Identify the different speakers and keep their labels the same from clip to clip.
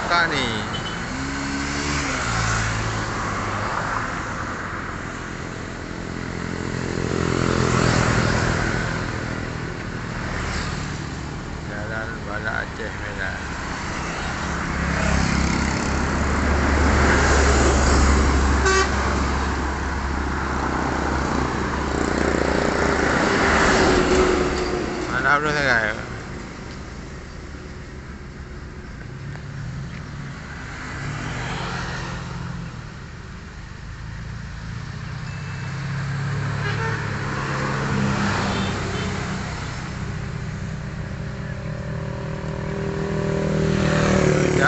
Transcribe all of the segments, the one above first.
Speaker 1: kakak ni. Jalan Banda Aceh Medan. Mana belum sangat.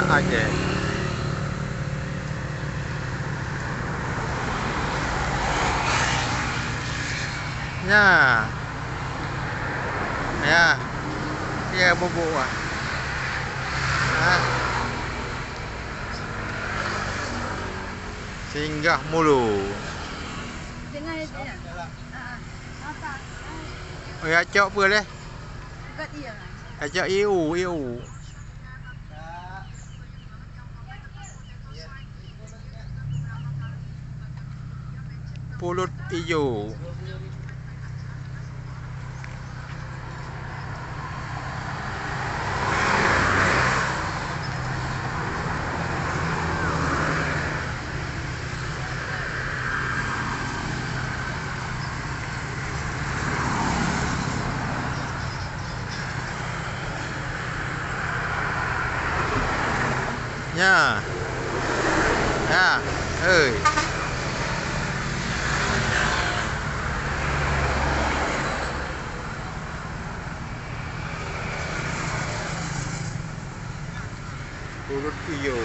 Speaker 1: Aceh. Ya. Ya. Ya bubuk ah. Ha. Singgah mulu.
Speaker 2: Tengah itu ya. Apa?
Speaker 1: Oh ya cok apa leh?
Speaker 2: Buat dia.
Speaker 1: Acak iu. Pulut hijau. Nha. Ya. Ơi. Pulut hijau.